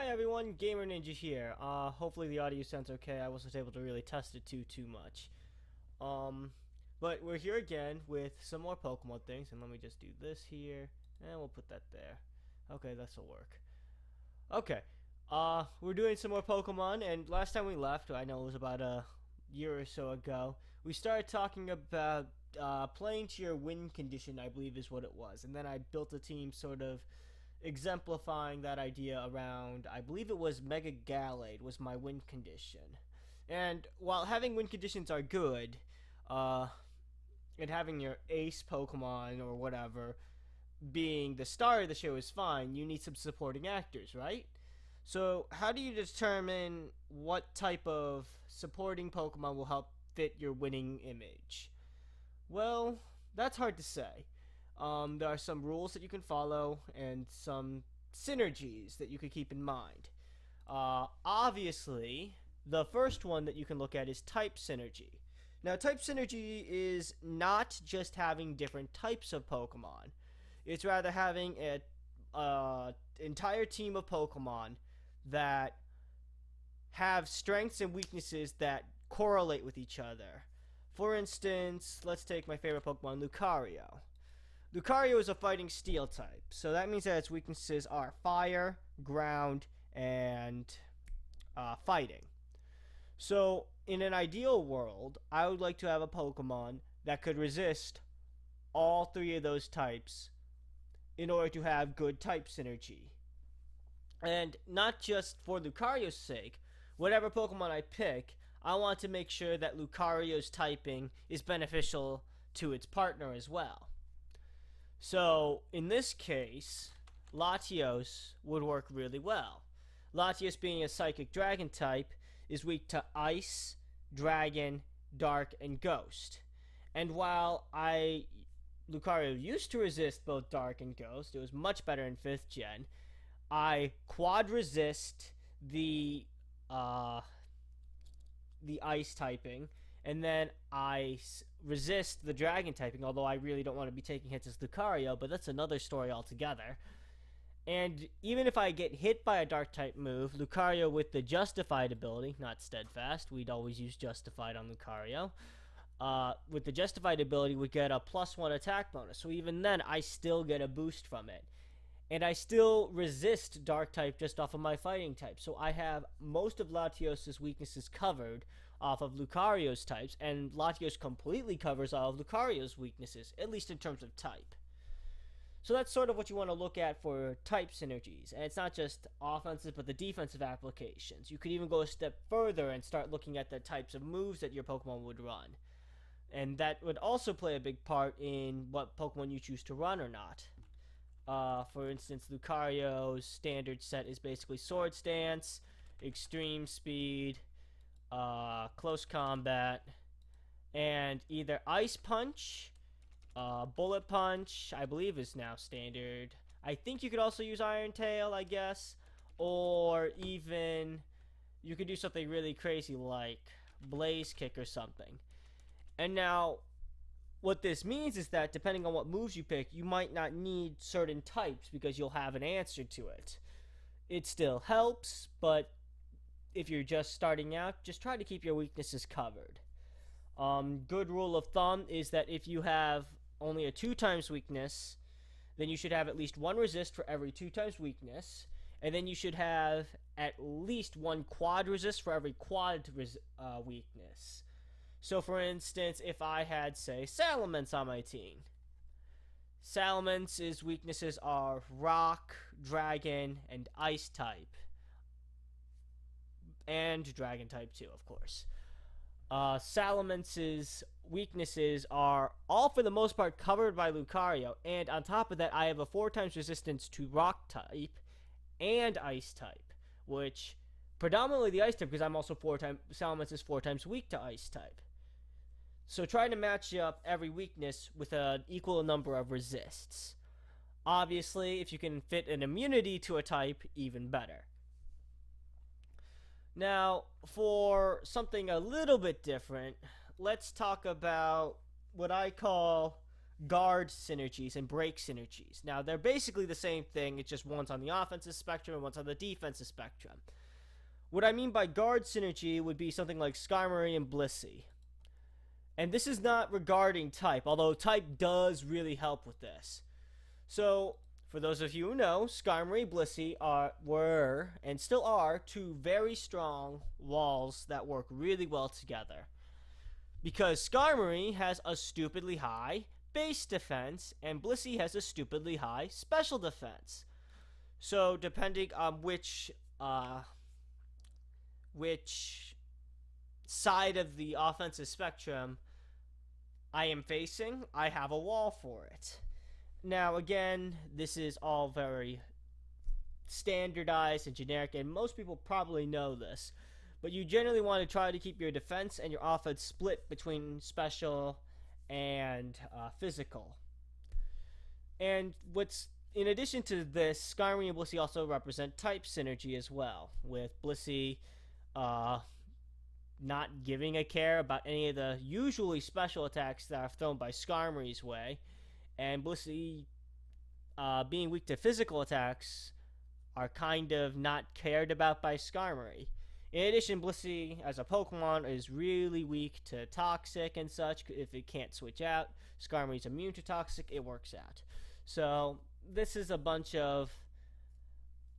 Hi everyone, Gamer Ninja here. Hopefully the audio sounds okay. I wasn't able to really test it too much. Um, but we're here again with some more Pokemon things, and let me just do this here, and we'll put that there. Okay, this'll work. Okay, we're doing some more Pokemon, and last time we left, I know it was about a year or so ago, we started talking about playing to your win condition, I believe is what it was, and then I built a team sort of exemplifying that idea around, I believe it was Mega Gallade was my win condition. And while having win conditions are good, and having your ace Pokemon or whatever being the star of the show is fine, you need some supporting actors, right? So how do you determine what type of supporting Pokemon will help fit your winning image? Well, that's hard to say. There are some rules that you can follow and some synergies that you could keep in mind. Obviously, the first one that you can look at is type synergy. Now, type synergy is not just having different types of Pokemon. It's rather having an entire team of Pokemon that have strengths and weaknesses that correlate with each other. For instance, let's take my favorite Pokemon, Lucario. Lucario is a fighting steel type, so that means that its weaknesses are fire, ground, and fighting. So, in an ideal world, I would like to have a Pokemon that could resist all three of those types in order to have good type synergy. And not just for Lucario's sake, whatever Pokemon I pick, I want to make sure that Lucario's typing is beneficial to its partner as well. So, in this case, Latios would work really well. Latios, being a psychic dragon type, is weak to ice, dragon, dark, and ghost. And while Lucario used to resist both dark and ghost, it was much better in 5th gen, I quad resist the ice typing, and then I resist the dragon typing, although I really don't want to be taking hits as Lucario, but that's another story altogether. And even if I get hit by a dark type move, Lucario with the Justified ability, not Steadfast, we'd always use Justified on Lucario, with the Justified ability would get a +1 attack bonus, so even then I still get a boost from it. And I still resist dark type just off of my fighting type, so I have most of Latios' weaknesses covered off of Lucario's types, and Latios completely covers all of Lucario's weaknesses, at least in terms of type. So that's sort of what you want to look at for type synergies, and it's not just offensive but the defensive applications. You could even go a step further and start looking at the types of moves that your Pokemon would run, and that would also play a big part in what Pokemon you choose to run or not. For instance, Lucario's standard set is basically Sword Stance, Extreme Speed, Close Combat, and either Ice Punch, Bullet Punch, I believe is now standard. I think you could also use Iron Tail, I guess, or even you could do something really crazy like Blaze Kick or something. And now, what this means is that depending on what moves you pick, you might not need certain types because you'll have an answer to it. It still helps, but if you're just starting out, just try to keep your weaknesses covered. Good rule of thumb is that if you have only a 2 times weakness, then you should have at least 1 resist for every 2 times weakness, and then you should have at least 1 quad resist for every quad weakness. So, for instance, if I had, say, Salamence on my team, Salamence's weaknesses are Rock, Dragon, and Ice type. And Dragon type too, of course. Salamence's weaknesses are all for the most part covered by Lucario, and on top of that, I have a 4 times resistance to Rock type and Ice type, which predominantly the Ice type because I'm also Salamence is 4 times weak to Ice type. So try to match up every weakness with an equal number of resists. Obviously, if you can fit an immunity to a type, even better. Now, for something a little bit different, let's talk about what I call guard synergies and break synergies. Now, they're basically the same thing, it's just one's on the offensive spectrum and one's on the defensive spectrum. What I mean by guard synergy would be something like Skarmory and Blissey. And this is not regarding type, although type does really help with this. So, for those of you who know, Skarmory and Blissey were and still are two very strong walls that work really well together. Because Skarmory has a stupidly high base defense, and Blissey has a stupidly high special defense. So, depending on which side of the offensive spectrum I am facing, I have a wall for it. Now, again, this is all very standardized and generic, and most people probably know this. But you generally want to try to keep your defense and your offense split between special and physical. And in addition to this, Skarmory and Blissey also represent type synergy as well, with Blissey not giving a care about any of the usually special attacks that are thrown by Skarmory's way, and Blissey being weak to physical attacks are kind of not cared about by Skarmory. In addition, Blissey as a Pokemon is really weak to Toxic and such. If it can't switch out, Skarmory's immune to Toxic, it works out. So this is a bunch of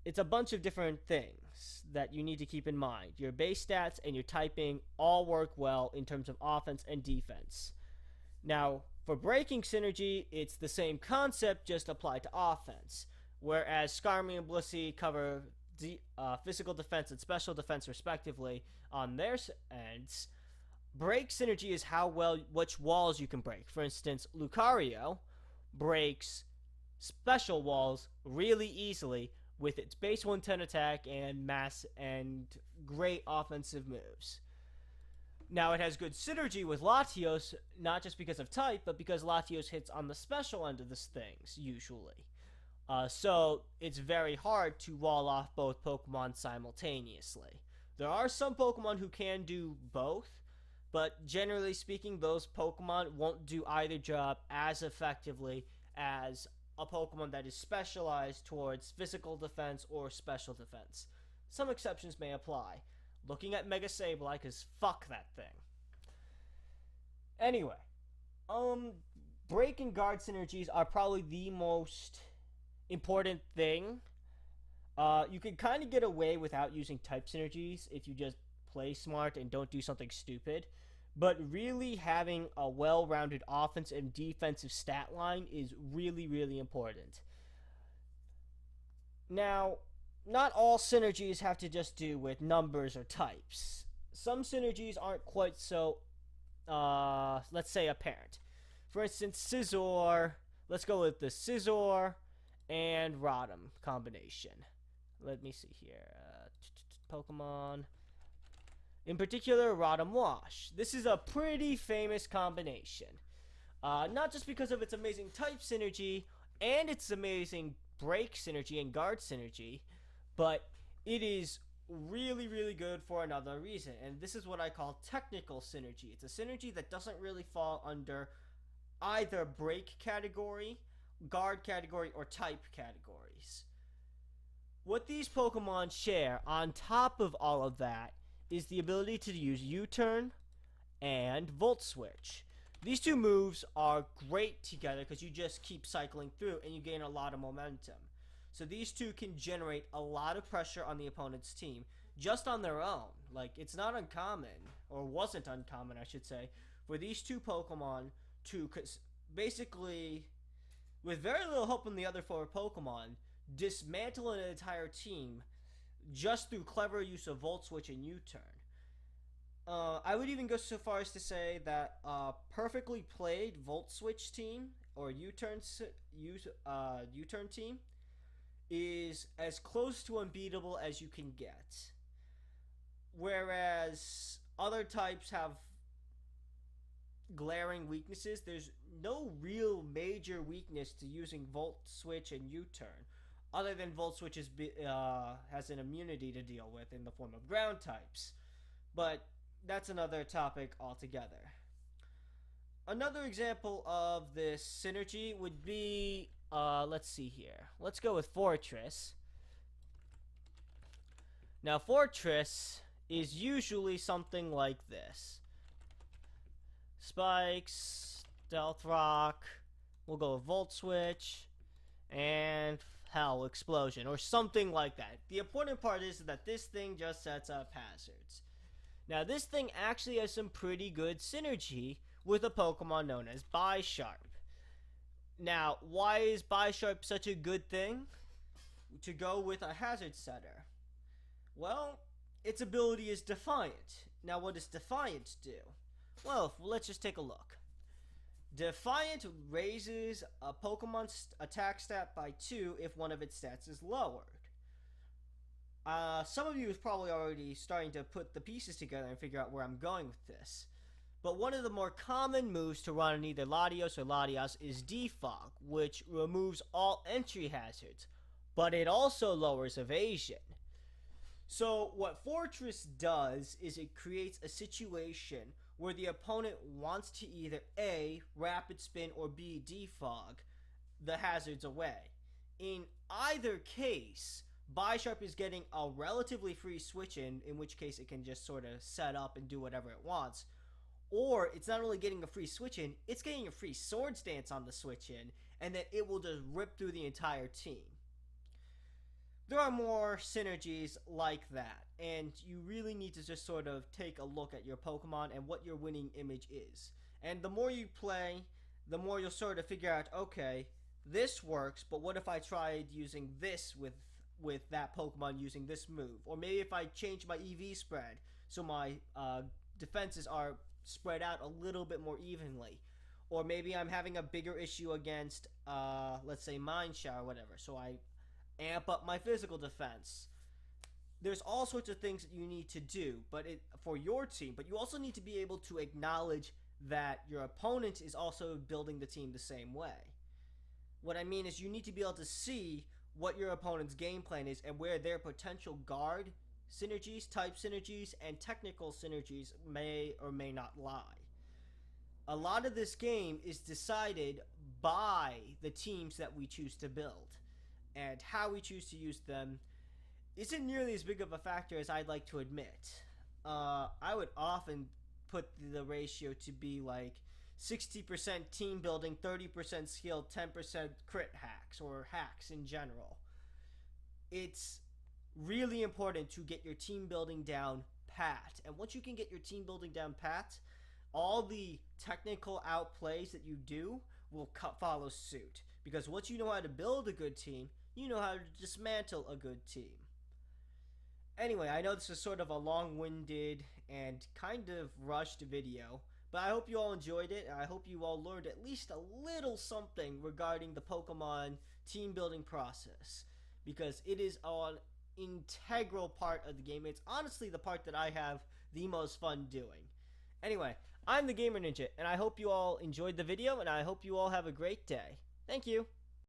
different things that you need to keep in mind. Your base stats and your typing all work well in terms of offense and defense. Now, for breaking synergy, it's the same concept, just applied to offense. Whereas Skarmory and Blissey cover physical defense and special defense respectively on their ends, break synergy is which walls you can break. For instance, Lucario breaks special walls really easily with its base 110 attack and mass and great offensive moves. Now, it has good synergy with Latios, not just because of type, but because Latios hits on the special end of the things, usually. So, it's very hard to wall off both Pokemon simultaneously. There are some Pokemon who can do both, but generally speaking, those Pokemon won't do either job as effectively as a Pokemon that is specialized towards physical defense or special defense. Some exceptions may apply. Looking at Mega Sableye, because fuck that thing. Anyway, break and guard synergies are probably the most important thing. You can kind of get away without using type synergies if you just play smart and don't do something stupid. But really having a well-rounded offense and defensive stat line is really, really important. Now, not all synergies have to just do with numbers or types. Some synergies aren't quite so, let's say, apparent. For instance, Scizor. Let's go with the Scizor and Rotom combination. Let me see here. Pokemon. In particular, Rotom Wash. This is a pretty famous combination. Not just because of its amazing type synergy and its amazing break synergy and guard synergy, but it is really, really good for another reason. And this is what I call technical synergy. It's a synergy that doesn't really fall under either break category, guard category, or type categories. What these Pokemon share on top of all of that is the ability to use U-turn and Volt Switch. These two moves are great together because you just keep cycling through and you gain a lot of momentum. So these two can generate a lot of pressure on the opponent's team just on their own. Like, it's not uncommon, or wasn't uncommon, I should say, for these two Pokemon to basically, with very little help from the other four Pokemon, dismantle an entire team just through clever use of Volt Switch and U-turn. I would even go so far as to say that a perfectly played Volt Switch team or U-turn team is as close to unbeatable as you can get. Whereas other types have glaring weaknesses, there's no real major weakness to using Volt Switch and U-turn, other than Volt Switch has an immunity to deal with in the form of ground types. But that's another topic altogether. Another example of this synergy would be, let's see here. Let's go with Fortress. Now, Fortress is usually something like this. Spikes, Stealth Rock, we'll go with Volt Switch, and hell, Explosion, or something like that. The important part is that this thing just sets up hazards. Now, this thing actually has some pretty good synergy with a Pokemon known as Bisharp. Now, why is Bisharp such a good thing to go with a hazard setter? Well, its ability is Defiant. Now, what does Defiant do? Well, let's just take a look. Defiant raises a Pokemon's attack stat by 2 if one of its stats is lowered. Some of you is probably already starting to put the pieces together and figure out where I'm going with this. But one of the more common moves to run on either Latios or Latias is Defog, which removes all entry hazards, but it also lowers evasion. So what Fortress does is it creates a situation where the opponent wants to either A, Rapid Spin, or B, Defog the hazards away. In either case, Bisharp is getting a relatively free switch in which case it can just sort of set up and do whatever it wants. Or it's not only getting a free switch in, it's getting a free Sword Stance on the switch in, and then it will just rip through the entire team. There are more synergies like that, and you really need to just sort of take a look at your Pokemon and what your winning image is. And the more you play, the more you'll sort of figure out, okay, this works, but what if I tried using this with that Pokemon using this move? Or maybe if I change my EV spread so my defenses are spread out a little bit more evenly. Or maybe I'm having a bigger issue against, let's say, Mind Shower or whatever, so I amp up my physical defense. There's all sorts of things that you need to do for your team, but you also need to be able to acknowledge that your opponent is also building the team the same way. What I mean is you need to be able to see what your opponent's game plan is and where their potential guard synergies, type synergies, and technical synergies may or may not lie. A lot of this game is decided by the teams that we choose to build, and how we choose to use them isn't nearly as big of a factor as I'd like to admit. I would often put the ratio to be like 60% team building, 30% skill, 10% crit hacks, or hacks in general. It's really important to get your team building down pat. And once you can get your team building down pat, all the technical outplays that you do will follow suit. Because once you know how to build a good team, you know how to dismantle a good team. Anyway, I know this is sort of a long-winded and kind of rushed video, but I hope you all enjoyed it, and I hope you all learned at least a little something regarding the Pokemon team building process, because it is an integral part of the game. It's honestly the part that I have the most fun doing. Anyway, I'm the Gamer Ninja, and I hope you all enjoyed the video, and I hope you all have a great day. Thank you.